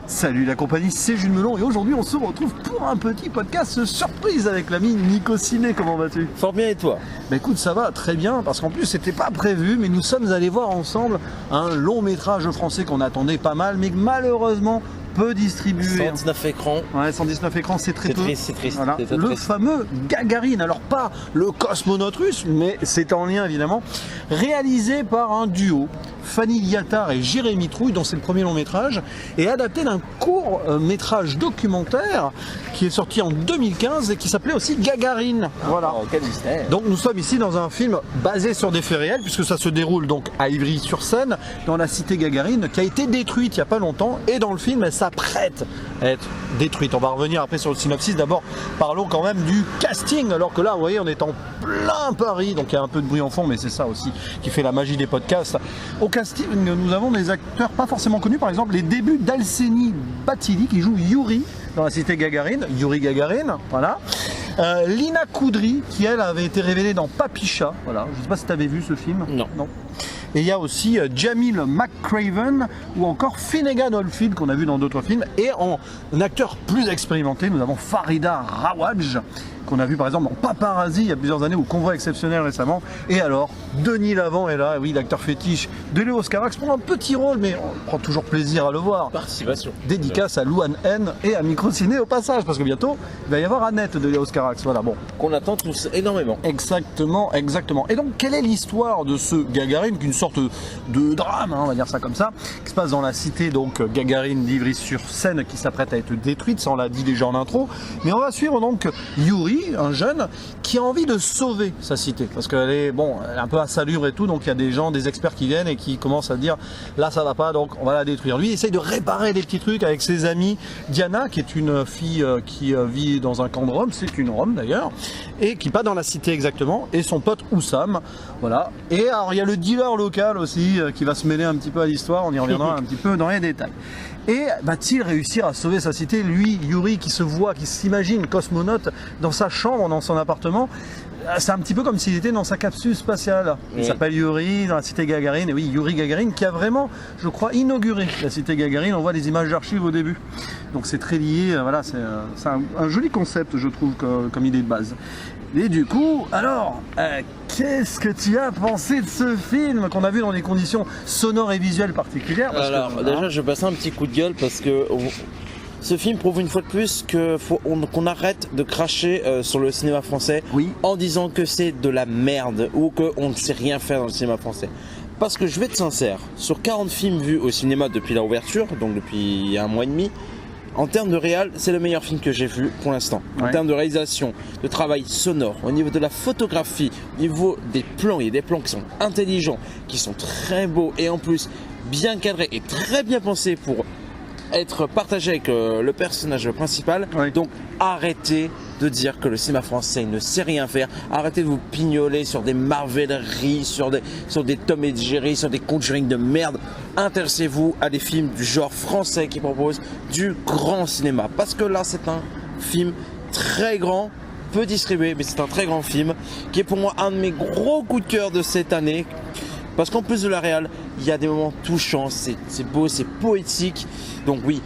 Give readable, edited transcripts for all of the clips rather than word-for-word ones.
Salut la compagnie, c'est Jules Melon et aujourd'hui on se retrouve pour un petit podcast surprise avec l'ami Nico Ciné. Comment vas-tu? Fort bien et toi? Bah écoute, ça va très bien parce qu'en plus c'était pas prévu, mais nous sommes allés voir ensemble un long métrage français qu'on attendait pas mal, mais que malheureusement peu distribué. 119 écrans. Ouais, 119 écrans, c'est très peu. C'est triste. Voilà. C'est Le triste. fameux Gagarine, alors pas le cosmonaute russe, mais c'est en lien évidemment, réalisé par un duo, Fanny Liattard et Jérémy Trouille, dont c'est le premier long métrage, et adapté d'un court métrage documentaire qui est sorti en 2015 et qui s'appelait aussi Gagarine. Voilà. Oh, quel mystère. Donc nous sommes ici dans un film basé sur des faits réels, puisque ça se déroule donc à Ivry-sur-Seine, dans la cité Gagarine, qui a été détruite il n'y a pas longtemps, et dans le film elle s'apprête à être détruite. On va revenir après sur le synopsis. D'abord parlons quand même du casting, alors que là vous voyez on est en plein Paris, donc il y a un peu de bruit en fond, mais c'est ça aussi qui fait la magie des podcasts. Au casting nous avons des acteurs pas forcément connus, par exemple les débuts d'Alseni Batili qui joue Yuri dans la cité Gagarine, Yuri Gagarine, voilà. Lina Koudry qui elle avait été révélée dans Papicha, voilà. Je sais pas si tu avais vu ce film. Non. Et il y a aussi Jamil McCraven ou encore Finnegan Oldfield qu'on a vu dans d'autres films. Et en acteur plus expérimenté, nous avons Farida Rawaj qu'on a vu par exemple dans Paparazzi il y a plusieurs années ou Convoi exceptionnel récemment. Et alors, Denis Lavant est là, oui, l'acteur fétiche de Léo Scarax pour un petit rôle, mais on prend toujours plaisir à le voir. Participation. Dédicace à Louane N et à Microciné au passage, parce que bientôt il va y avoir Annette de Léo Scarax. Voilà, bon. Qu'on attend tous énormément. Exactement, exactement. Et donc, quelle est l'histoire de ce Gagarine, qu'une sorte de drame, hein, on va dire ça comme ça, qui se passe dans la cité donc Gagarine d'Ivry-sur-Seine, qui s'apprête à être détruite, ça on l'a dit déjà en intro. Mais on va suivre donc Yuri, un jeune qui a envie de sauver sa cité, parce qu'elle est elle est un peu insalubre et tout, donc il y a des gens, des experts qui viennent et qui commencent à dire là ça va pas, donc on va la détruire. Lui il essaye de réparer des petits trucs avec ses amis. Diana, qui est une fille qui vit dans un camp de Rome, c'est une Rome d'ailleurs, et qui pas dans la cité exactement, et son pote Oussam, voilà. Et alors il y a le dealer local aussi qui va se mêler un petit peu à l'histoire, on y reviendra un petit peu dans les détails. Et va-t-il réussir à sauver sa cité, lui, Yuri, qui se voit, qui s'imagine cosmonaute dans sa chambre, dans son appartement? C'est un petit peu comme s'il était dans sa capsule spatiale. Il s'appelle Yuri, dans la cité Gagarine, et oui, Yuri Gagarine, qui a vraiment, je crois, inauguré la cité Gagarine. On voit les images d'archives au début. Donc c'est très lié, voilà, c'est un joli concept, je trouve, comme idée de base. Et du coup, alors, qu'est-ce que tu as pensé de ce film qu'on a vu dans des conditions sonores et visuelles particulières? Alors, déjà, je passe un petit coup de gueule parce que ce film prouve une fois de plus qu'on arrête de cracher sur le cinéma français, oui, en disant que c'est de la merde ou qu'on ne sait rien faire dans le cinéma français. Parce que je vais être sincère, sur 40 films vus au cinéma depuis la ouverture, donc depuis un mois et demi, en termes de réal, c'est le meilleur film que j'ai vu pour l'instant. En termes de réalisation, de travail sonore, au niveau de la photographie, au niveau des plans, il y a des plans qui sont intelligents, qui sont très beaux et en plus bien cadrés et très bien pensés pour être partagés avec le personnage principal. Oui. Donc arrêtez de dire que le cinéma français ne sait rien faire. Arrêtez de vous pignoler sur des marveleries, sur des Tom et Jerry, sur des Conjuring de merde. Intéressez-vous à des films du genre français qui proposent du grand cinéma. Parce que là, c'est un film très grand, peu distribué, mais c'est un très grand film qui est pour moi un de mes gros coups de cœur de cette année. Parce qu'en plus de la réal, il y a des moments touchants, c'est beau, c'est poétique. Donc oui,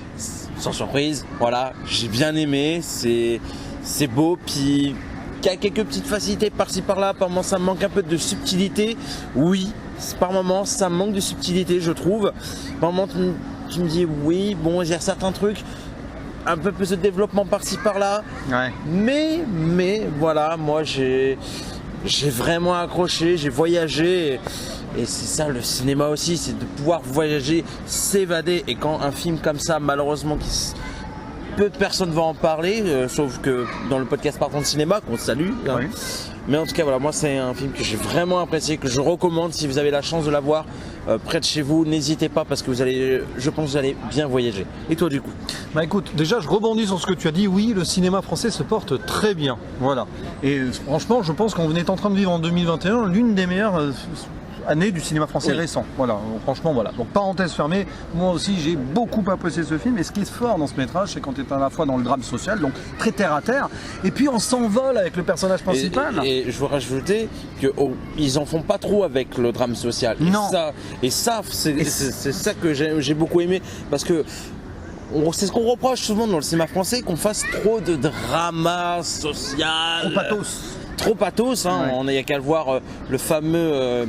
sans surprise, voilà, j'ai bien aimé, c'est beau, puis il y a quelques petites facilités par-ci par-là, par moments ça manque un peu de subtilité, oui, par moments ça manque de subtilité je trouve, par moments tu me dis oui, bon il y a certains trucs, un peu plus de développement par-ci par-là, mais voilà, moi j'ai vraiment accroché, j'ai voyagé. Et c'est ça le cinéma aussi, c'est de pouvoir voyager, s'évader. Et quand un film comme ça, malheureusement, peu de personnes vont en parler, sauf que dans le podcast Partons de Cinéma, qu'on salue. Hein. Oui. Mais en tout cas, voilà, moi c'est un film que j'ai vraiment apprécié, que je recommande si vous avez la chance de la voir près de chez vous. N'hésitez pas parce que je pense que vous allez bien voyager. Et toi du coup? Bah écoute, déjà je rebondis sur ce que tu as dit. Oui, le cinéma français se porte très bien. Voilà. Et franchement, je pense qu'on est en train de vivre en 2021 l'une des meilleures année du cinéma français récent. Voilà, donc, franchement, voilà. Donc parenthèse fermée, moi aussi j'ai beaucoup apprécié ce film. Et ce qui est fort dans ce métrage, c'est quand tu es à la fois dans le drame social, donc très terre à terre, et puis on s'envole avec le personnage principal. Et je veux rajouter qu'ils en font pas trop avec le drame social. Non. Et ça, c'est ça que j'ai beaucoup aimé, parce que c'est ce qu'on reproche souvent dans le cinéma français, qu'on fasse trop de drama social. Trop pathos. Trop pathos, hein. Ouais. On a qu'à le voir le fameux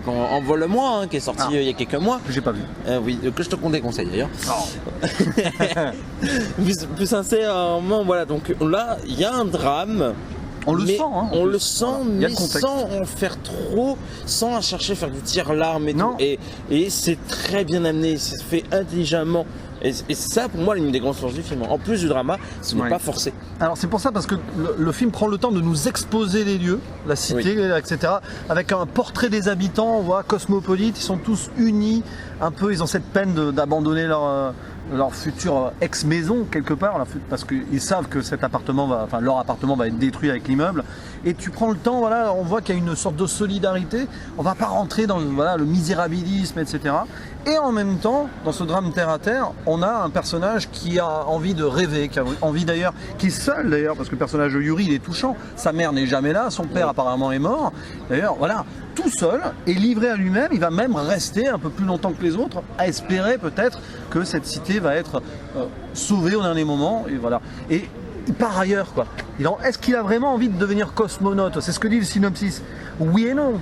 Envole-moi, hein, qui est sorti il y a quelques mois. J'ai pas vu. Oui, que je te déconseille d'ailleurs. Oh. plus sincèrement, voilà. Donc là, il y a un drame. On le mais sent, hein. On le sent, Il y a mais le contexte. sans en faire trop, sans chercher à faire du tir-larme et Non. tout. Et c'est très bien amené, c'est fait intelligemment. Et ça, pour moi, l'une des grandes forces du film. En plus du drama, ce n'est Ouais. pas forcé. Alors c'est pour ça parce que le film prend le temps de nous exposer les lieux, la cité, etc. Avec un portrait des habitants, on voit cosmopolites, ils sont tous unis, un peu, ils ont cette peine d'abandonner leur future ex-maison quelque part, parce qu'ils savent que cet appartement leur appartement va être détruit avec l'immeuble. Et tu prends le temps, voilà, on voit qu'il y a une sorte de solidarité. On va pas rentrer dans le misérabilisme, etc. Et en même temps, dans ce drame terre à terre, on a un personnage qui a envie de rêver, qui a envie d'ailleurs, qui est seul d'ailleurs, parce que le personnage de Yuri, il est touchant. Sa mère n'est jamais là, son père apparemment est mort. D'ailleurs, voilà, tout seul et livré à lui-même, il va même rester un peu plus longtemps que les autres, à espérer peut-être que cette cité va être sauvée au dernier moment. Et voilà. Et il part ailleurs, quoi. Est-ce qu'il a vraiment envie de devenir cosmonaute? C'est ce que dit le synopsis. Oui et non.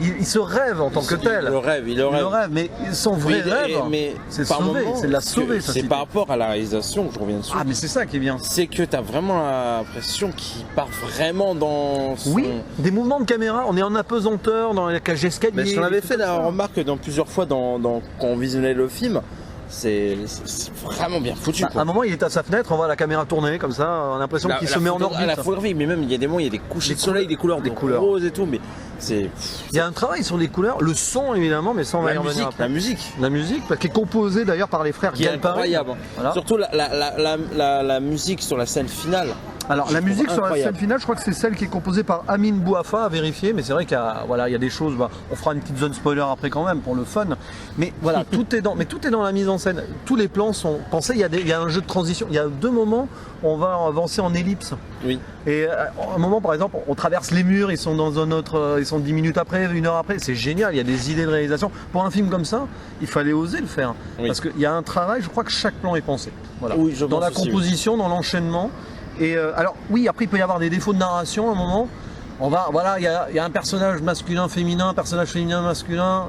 Il se rêve en tant que tel. Il le rêve. Mais son vrai rêve, c'est par sauver, moment, c'est de la parce sauver. que sa C'est cité. par rapport à la réalisation que je reviens dessus. Ah, mais c'est ça qui est bien. C'est que tu as vraiment l'impression qu'il part vraiment dans son... Oui, des mouvements de caméra, on est en apesanteur, dans la cage d'escalier. Mais je t'en avais des fait trucs la comme ça. remarque plusieurs fois quand on visionnait le film. C'est vraiment bien foutu. À Quoi. un moment, il est à sa fenêtre, on voit la caméra tourner comme ça, on a l'impression qu'il se met en orbite. La photographie, mais même il y a des moments, il y a des couchers Des de soleil, des couleurs, des couleurs. roses et tout, mais c'est Il y a un travail sur les couleurs, le son évidemment, mais ça on va y revenir après. la musique La musique, qui est composée d'ailleurs par les frères qui est Galpari. incroyable. Voilà. Surtout la musique sur la scène finale. Alors la musique sur la Incroyable. scène finale, je crois que c'est celle qui est composée par Amin Bouafa, à vérifier, mais c'est vrai qu'il y a des choses, on fera une petite zone spoiler après quand même pour le fun, mais voilà, tout est dans la mise en scène, tous les plans sont pensés, il y a un jeu de transition, il y a 2 moments où on va avancer en ellipse. Oui. Et à un moment, par exemple, on traverse les murs, ils sont dans un autre, ils sont 10 minutes après, 1 heure après. C'est génial, il y a des idées de réalisation. Pour un film comme ça, il fallait oser le faire. Oui. Parce qu'il y a un travail, je crois que chaque plan est pensé. Voilà. Oui, je dans pense la aussi, composition, dans l'enchaînement. Et alors, oui, après, il peut y avoir des défauts de narration à un moment. Il y a un personnage masculin, féminin, un personnage féminin, masculin,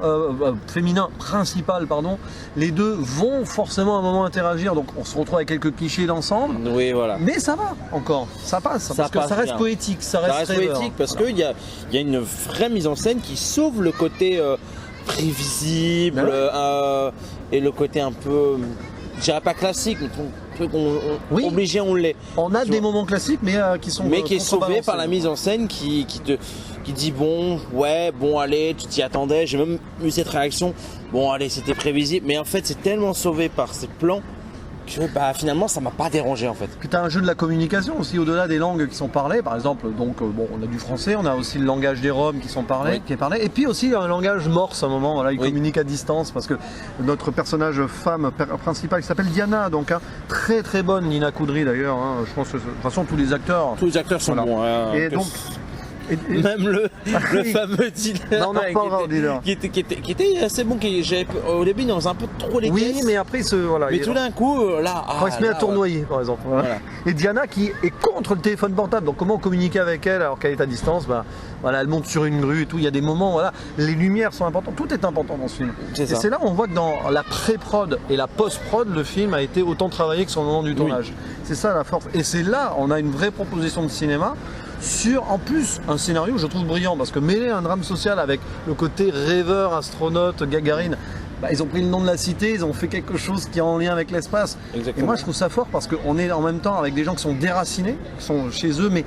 féminin principal, pardon. Les deux vont forcément à un moment interagir, donc on se retrouve avec quelques clichés d'ensemble. Oui, voilà. Mais ça va encore, ça passe, parce que passe ça reste bien. poétique, ça Ça reste reste rêveur. poétique parce Voilà. qu'il y a une vraie mise en scène qui sauve le côté prévisible et le côté un peu, je dirais pas classique, mais Oui. obligé on l'est. On a Tu des vois. moments classiques, mais qui sont Mais qui est sauvé contrebalancés. par la mise en scène qui dit bon, allez, tu t'y attendais. J'ai même eu cette réaction, bon, allez, c'était prévisible. Mais en fait, c'est tellement sauvé par ces plans que finalement, ça m'a pas dérangé en fait. Puis tu as un jeu de la communication aussi, au-delà des langues qui sont parlées, par exemple, on a du français, on a aussi le langage des Roms qui est parlé, et puis aussi un langage morse à un moment, voilà, ils communiquent à distance, parce que notre personnage femme principale qui s'appelle Diana, donc très très bonne, Nina Coudry d'ailleurs, je pense que de toute façon tous les acteurs. Tous les acteurs sont Voilà. bons. Hein, Et donc, même le Oui. fameux dealer, Non, on en reparlera au dealer. qui était assez bon, au début il en faisait un peu trop les oui, caisses, mais après mais tout d'un coup là, quand il se met à tournoyer, par exemple. Voilà. Voilà. Et Diana qui est contre le téléphone portable, donc comment communiquer avec elle alors qu'elle est à distance, voilà, elle monte sur une grue et tout, il y a des moments, voilà, les lumières sont importantes, tout est important dans ce film. C'est Et ça. c'est là où on voit que dans la pré-prod et la post-prod, le film a été autant travaillé que sur le moment du tournage. C'est ça la force. Et c'est là, on a une vraie proposition de cinéma sur, en plus, un scénario que je trouve brillant, parce que mêler un drame social avec le côté rêveur, astronaute, Gagarine, ils ont pris le nom de la cité, ils ont fait quelque chose qui est en lien avec l'espace. Exactement. Et moi je trouve ça fort parce qu'on est en même temps avec des gens qui sont déracinés, qui sont chez eux, mais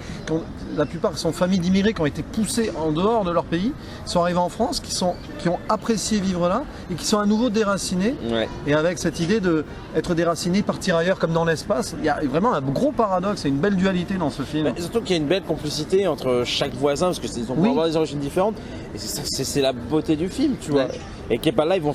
la plupart sont familles d'immigrés qui ont été poussés en dehors de leur pays, qui sont arrivés en France, qui ont apprécié vivre là et qui sont à nouveau déracinés. Ouais. Et avec cette idée d'être déraciné, partir ailleurs comme dans l'espace, il y a vraiment un gros paradoxe et une belle dualité dans ce film. Surtout qu'il y a une belle complicité entre chaque voisin, parce qu'ils ont Oui. avoir des origines différentes, et c'est la beauté du film, tu vois. Ouais. Et qui est pas là, ils vont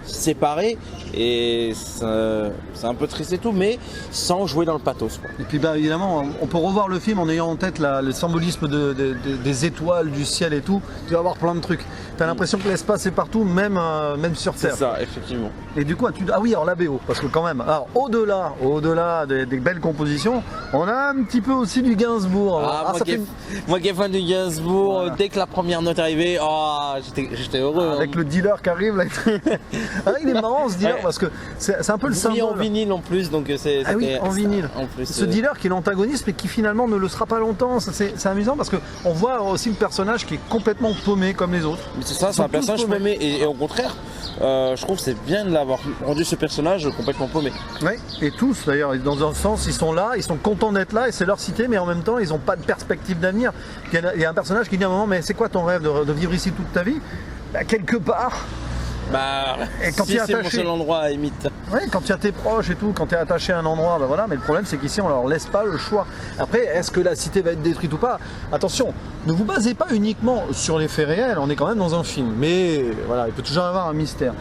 séparés et c'est un peu triste et tout, mais sans jouer dans le pathos, quoi. Et puis bah, évidemment, on peut revoir le film en ayant en tête le symbolisme des étoiles, du ciel et tout. Tu vas voir plein de trucs. Tu as l'impression que l'espace est partout, même sur Terre. C'est ça, effectivement. Et du coup, ah oui, alors la BO, parce que quand même, alors au-delà des belles compositions, on a un petit peu aussi du Gainsbourg. Moi qui est fan du Gainsbourg, Voilà. dès que la première note arrivait, j'étais heureux. Avec le dealer qui arrive là. Ah, il est marrant ce dealer Ouais. parce que c'est un peu le Mis en symbole. vinyle en plus, donc c'est. Ah oui, en vinyle. En plus, Ce dealer qui est l'antagoniste mais qui finalement ne le sera pas longtemps. C'est amusant parce qu'on voit aussi le personnage qui est complètement paumé comme les autres. c'est ça, Ils c'est un sont tous personnage paumés. paumé et au contraire, je trouve que c'est bien de l'avoir rendu ce personnage complètement paumé. Oui, et tous d'ailleurs, dans un sens, ils sont là, ils sont contents d'être là et c'est leur cité, mais en même temps, ils n'ont pas de perspective d'avenir. Il y a un personnage qui dit à un moment, mais c'est quoi ton rêve de vivre ici toute ta vie? Bah, quelque part. Bah, Et quand si il est c'est mon attaché. seul endroit à limite. Oui, quand tu as tes proches et tout, quand tu es attaché à un endroit, bah voilà, mais le problème c'est qu'ici on leur laisse pas le choix. Après, est-ce que la cité va être détruite ou pas? Attention, ne vous basez pas uniquement sur les faits réels, on est quand même dans un film, mais voilà, il peut toujours y avoir un mystère.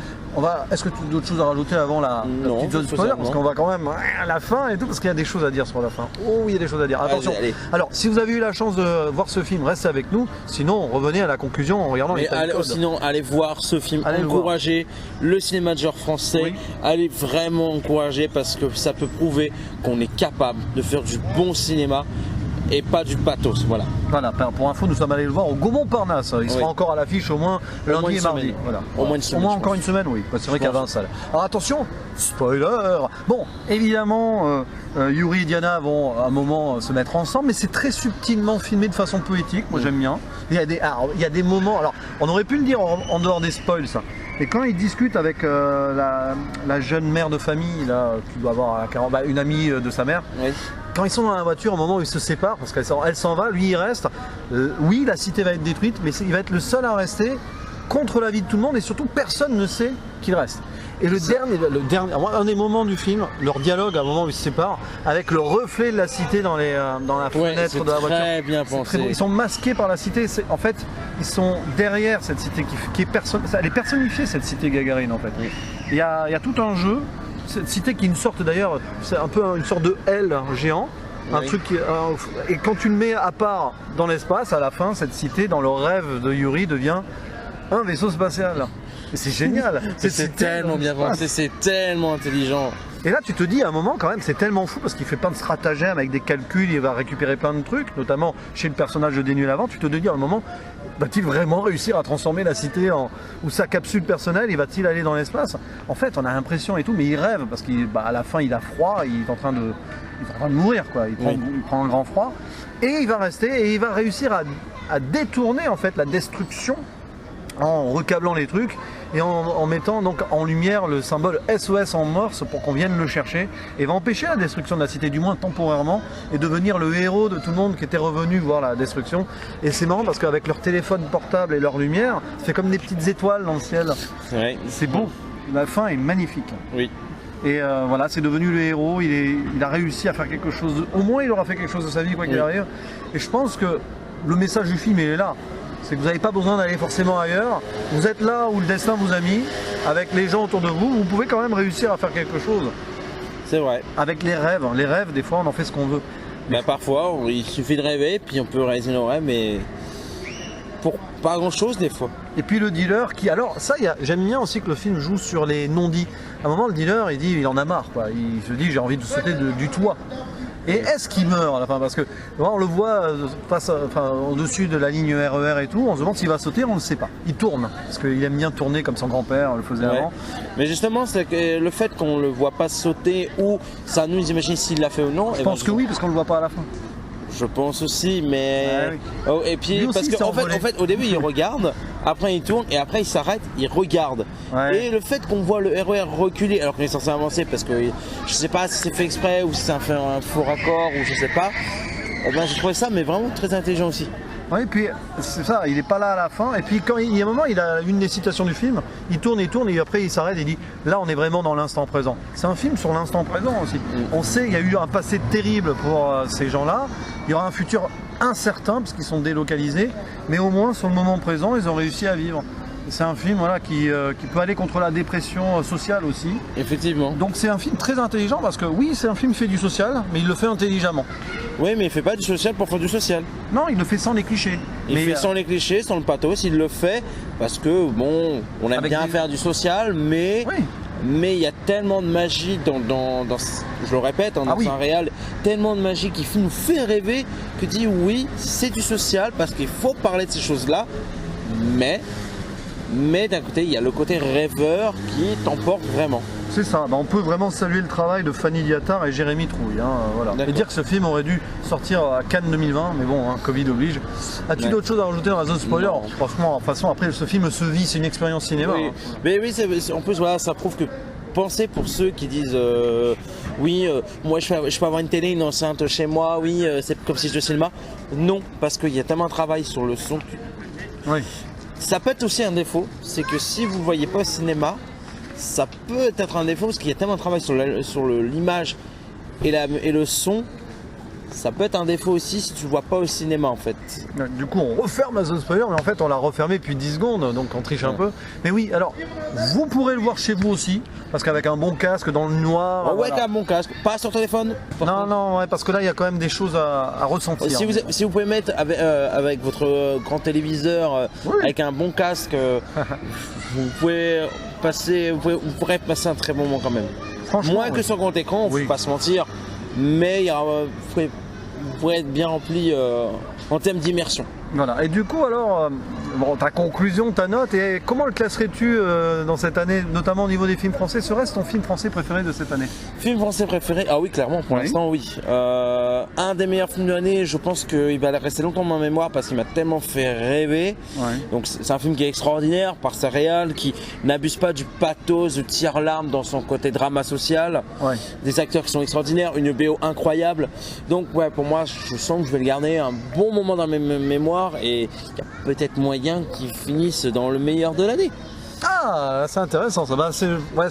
Est-ce que tu as d'autres choses à rajouter avant la Non, petite zone pas spoiler? Parce spécialement. qu'on va quand même à la fin et tout, parce qu'il y a des choses à dire sur la fin. Oh oui, il y a des choses à dire. Attention. Allez. Alors, si vous avez eu la chance de voir ce film, restez avec nous. Sinon, revenez à la conclusion en regardant les Mais codes. sinon, allez voir ce film, Allez le encouragez le cinéma de genre français, Oui. allez vraiment encourager parce que ça peut prouver qu'on est capable de faire du bon cinéma et pas du pathos, voilà. Voilà, pour info, nous sommes allés le voir au Gaumont-Parnasse. Il sera Oui. encore à l'affiche au moins moins lundi une et mardi. semaine. Voilà. Au moins une semaine, je encore pense. une semaine, oui. C'est vrai Je qu'il y a 20 pense. salles. Alors attention, spoiler. Bon, évidemment, Yuri et Diana vont à un moment se mettre ensemble, mais c'est très subtilement filmé de façon poétique. Moi, j'aime bien. Il y a des moments. Alors, on aurait pu le dire en dehors des spoils, ça. Et quand ils discutent avec la jeune mère de famille, là, qui doit avoir une amie de sa mère, Oui. quand ils sont dans la voiture, au moment où ils se séparent, parce qu'elle s'en va, lui il reste, oui, la cité va être détruite, mais il va être le seul à rester contre l'avis de tout le monde et surtout personne ne sait qu'il reste. Et le dernier, un des moments du film, leur dialogue à un moment où ils se séparent, avec le reflet de la cité dans la Ouais, fenêtre c'est de la voiture. très bien C'est pensé. beau. Ils sont masqués par la cité. En fait, ils sont derrière cette cité qui est elle est personnifiée, cette cité Gagarine en fait. Oui. Il y a tout un jeu. Cette cité qui est une sorte d'ailleurs, c'est un peu une sorte de L géant. Un Oui. truc et quand tu le mets à part dans l'espace, à la fin, cette cité, dans le rêve de Yuri, devient un vaisseau spatial. Et c'est génial. C'est tellement bien pensé, c'est tellement intelligent. Et là, tu te dis à un moment, quand même, c'est tellement fou parce qu'il fait plein de stratagèmes avec des calculs, il va récupérer plein de trucs, notamment chez le personnage de Dénué Lavant. Tu te dis à un moment, va-t-il vraiment réussir à transformer la cité ou sa capsule personnelle, et va-t-il aller dans l'espace? En fait, on a l'impression et tout, mais il rêve parce qu'à la fin, il a froid, il est en train de mourir, quoi. Il prend un grand froid et il va rester et il va réussir à détourner en fait la destruction en recablant les trucs et en mettant donc en lumière le symbole SOS en morse pour qu'on vienne le chercher et va empêcher la destruction de la cité, du moins temporairement, et devenir le héros de tout le monde qui était revenu voir la destruction. Et c'est marrant parce qu'avec leur téléphone portable et leur lumière, ça fait comme des petites étoiles dans le ciel. Ouais. C'est beau. La fin est magnifique. Oui. Et voilà, c'est devenu le héros, il a réussi à faire quelque chose, au moins il aura fait quelque chose de sa vie, quoi qu'il Oui. arrive. Et je pense que le message du film, il est là. C'est que vous n'avez pas besoin d'aller forcément ailleurs. Vous êtes là où le destin vous a mis, avec les gens autour de vous, vous pouvez quand même réussir à faire quelque chose. C'est vrai. Avec les rêves. Les rêves, des fois, on en fait ce qu'on veut. Bah, parfois, il suffit de rêver, puis on peut réaliser nos rêves, mais pour pas grand chose des fois. Et puis le dealer qui... Alors ça, j'aime bien aussi que le film joue sur les non-dits. À un moment, le dealer, il dit, il en a marre, quoi. Il se dit, j'ai envie de sauter du toit. Et est-ce qu'il meurt à la fin? Parce que on le voit au-dessus de la ligne RER et tout, on se demande s'il va sauter, on ne sait pas. Il tourne, parce qu'il aime bien tourner comme son grand-père le faisait Ouais. avant. Mais justement, c'est que le fait qu'on le voit pas sauter ou ça nous imagine s'il l'a fait ou non. Je pense que oui, parce qu'on ne le voit pas à la fin. Je pense aussi, mais Ouais, oui. Oh, et puis Lui aussi, parce il s'est qu'en envolé. fait, au début il regarde, après il tourne et après il s'arrête, il regarde. Ouais. Et le fait qu'on voit le RER reculer alors qu'on est censé avancer parce que je sais pas si c'est fait exprès ou si c'est un faux raccord ou je sais pas. Eh ben, j'ai trouvé ça mais vraiment très intelligent aussi. Oui, puis c'est ça, il n'est pas là à la fin. Et puis quand il y a un moment, il a une des citations du film, il tourne et après il s'arrête et il dit là on est vraiment dans l'instant présent. C'est un film sur l'instant présent aussi. On sait qu'il y a eu un passé terrible pour ces gens-là, il y aura un futur incertain parce qu'ils sont délocalisés, mais au moins sur le moment présent ils ont réussi à vivre. c'est un film voilà, qui peut aller contre la dépression sociale aussi. Effectivement. Donc c'est un film très intelligent parce que oui, c'est un film qui fait du social, mais il le fait intelligemment. Oui, mais il fait pas du social pour faire du social. Non, il le fait sans les clichés. Il fait sans les clichés, sans le pathos, il le fait parce que bon, on aime bien faire du social, mais oui. Mais il y a tellement de magie dans je le répète, dans un réal, tellement de magie qui nous fait rêver que dit oui, c'est du social parce qu'il faut parler de ces choses-là, mais d'un côté, il y a le côté rêveur qui t'emporte vraiment. C'est ça, on peut vraiment saluer le travail de Fanny Liattard et Jérémy Trouille. Voilà. Et dire que ce film aurait dû sortir à Cannes 2020, mais bon, Covid oblige. As-tu d'autres choses à rajouter dans la zone spoiler? Franchement, de toute façon, après, ce film se vit, c'est une expérience cinéma. Oui. Mais oui, en plus, voilà, ça prouve que pensez pour ceux qui disent oui, moi je peux avoir une télé, une enceinte chez moi, oui, c'est comme si j'étais au cinéma. Non, parce qu'il y a tellement de travail sur le son. Oui. Ça peut être aussi un défaut, c'est que si vous ne voyez pas au cinéma, ça peut être un défaut parce qu'il y a tellement de travail sur l'image et le son. Ça peut être un défaut aussi si tu ne vois pas au cinéma en fait. Du coup on referme la zone spoiler, mais en fait on l'a refermé depuis 10 secondes, donc on triche un peu. Mais oui, alors vous pourrez le voir chez vous aussi, parce qu'avec un bon casque dans le noir... Ouais, avec un bon casque, pas sur téléphone. Non, parce que là il y a quand même des choses à ressentir. Si vous pouvez mettre avec votre grand téléviseur, avec un bon casque, vous pourrez passer un très bon moment quand même. Moins que sur grand écran, on ne faut pas se mentir. Mais vous pourrez être bien rempli en termes d'immersion. Voilà, et du coup alors, ta conclusion, ta note, et comment le classerais-tu dans cette année, notamment au niveau des films français? Serait-ce ton film français préféré de cette année? Film français préféré? Ah oui, clairement, pour l'instant oui. Un des meilleurs films de l'année, je pense qu'il va rester longtemps dans ma mémoire parce qu'il m'a tellement fait rêver. Donc c'est un film qui est extraordinaire par sa réal, qui n'abuse pas du pathos, du tire-larme dans son côté drama social. Des acteurs qui sont extraordinaires, une BO incroyable. Donc ouais, pour moi, je sens que je vais le garder un bon moment dans mes mémoires. Et il y a peut-être moyen qu'ils finissent dans le meilleur de l'année. Ah, c'est intéressant ça. Moi,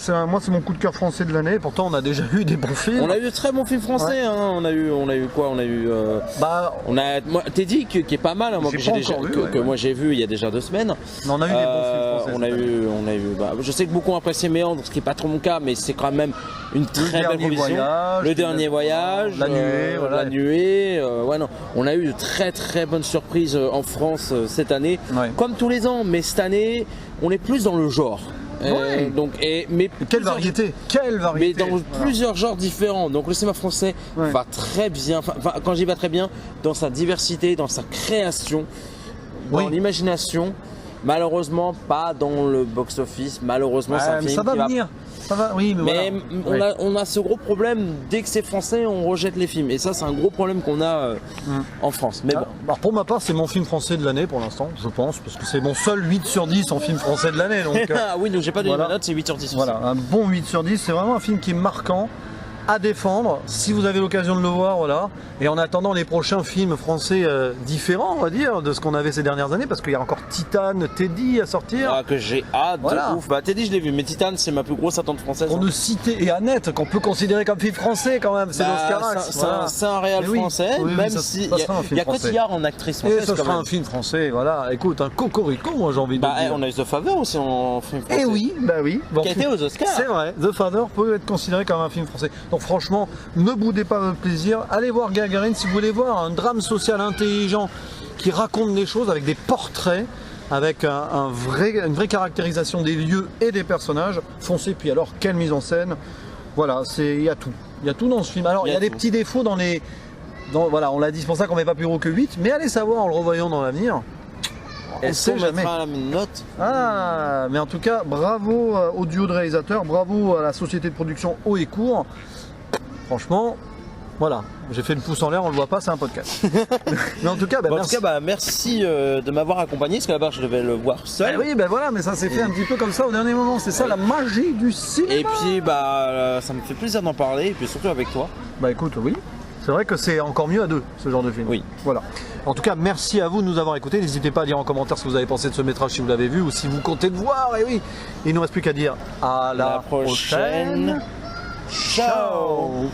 c'est mon coup de cœur français de l'année. Pourtant, on a déjà eu des bons films. On a eu de très bons films français. On a eu quoi? On a eu. Teddy qui est pas mal. Moi, moi j'ai vu il y a déjà 2 semaines. Mais on a eu des bons films français. On a eu. Je sais que beaucoup ont apprécié Méandre, ce qui n'est pas trop mon cas, mais c'est quand même une très belle proposition. Le dernier voyage. La nuée. On a eu de très très bonnes surprises en France cette année, comme tous les ans. Mais cette année, on est plus dans le genre. Mais quelle variété! Mais dans plusieurs genres différents. Donc le cinéma français va très bien, quand j'y va très bien, dans sa diversité, dans sa création, dans l'imagination. Malheureusement, pas dans le box-office. Malheureusement, c'est un film ça va venir. Ça va, oui, mais on a ce gros problème, dès que c'est français, on rejette les films. Et ça, c'est un gros problème qu'on a en France. Mais bon. Alors pour ma part, c'est mon film français de l'année pour l'instant, je pense, parce que c'est mon seul 8 sur 10 en film français de l'année. Oui, donc j'ai pas donné ma note, c'est 8 sur 10. Voilà, un bon 8 sur 10, c'est vraiment un film qui est marquant, à défendre, si vous avez l'occasion de le voir, voilà. Et en attendant les prochains films français différents, on va dire, de ce qu'on avait ces dernières années, parce qu'il y a encore Titane, Teddy à sortir. Ah, que j'ai hâte de ouf. Teddy, je l'ai vu, mais Titane, c'est ma plus grosse attente française. Pour ne citer, et Annette, qu'on peut considérer comme film français quand même, c'est l'Oscarax. C'est un réal français, même si il y a Cotillard en actrice française. Et ce sera un film français, voilà. Écoute, un cocorico, moi j'ai envie de dire. On a eu The Father aussi en film français. Et oui. Qui a été aux Oscars. C'est vrai, The Father peut être considéré comme un film français. Donc franchement, ne boudez pas votre plaisir, allez voir Gagarine si vous voulez voir un drame social intelligent qui raconte des choses avec des portraits, avec une vraie caractérisation des lieux et des personnages. Foncez, puis alors quelle mise en scène. Voilà, il y a tout dans ce film. Alors il y a des petits défauts voilà, on l'a dit, c'est pour ça qu'on met pas plus gros que 8, mais allez savoir en le revoyant dans l'avenir. Est-ce qu'on mettra la note? Mais en tout cas, bravo au duo de réalisateurs, bravo à la société de production Haut et Court. Franchement, voilà, j'ai fait le pouce en l'air, on le voit pas, c'est un podcast. Mais en tout cas, merci de m'avoir accompagné, parce que là-bas je devais le voir seul. Voilà, mais ça s'est fait un petit peu comme ça au dernier moment, c'est ça la magie du cinéma. Et puis ça me fait plaisir d'en parler, et puis surtout avec toi. Écoute, oui. C'est vrai que c'est encore mieux à 2, ce genre de film. Oui. Voilà. En tout cas, merci à vous de nous avoir écoutés. N'hésitez pas à dire en commentaire ce que vous avez pensé de ce métrage si vous l'avez vu ou si vous comptez le voir. Et oui, il ne nous reste plus qu'à dire à la prochaine. Ciao.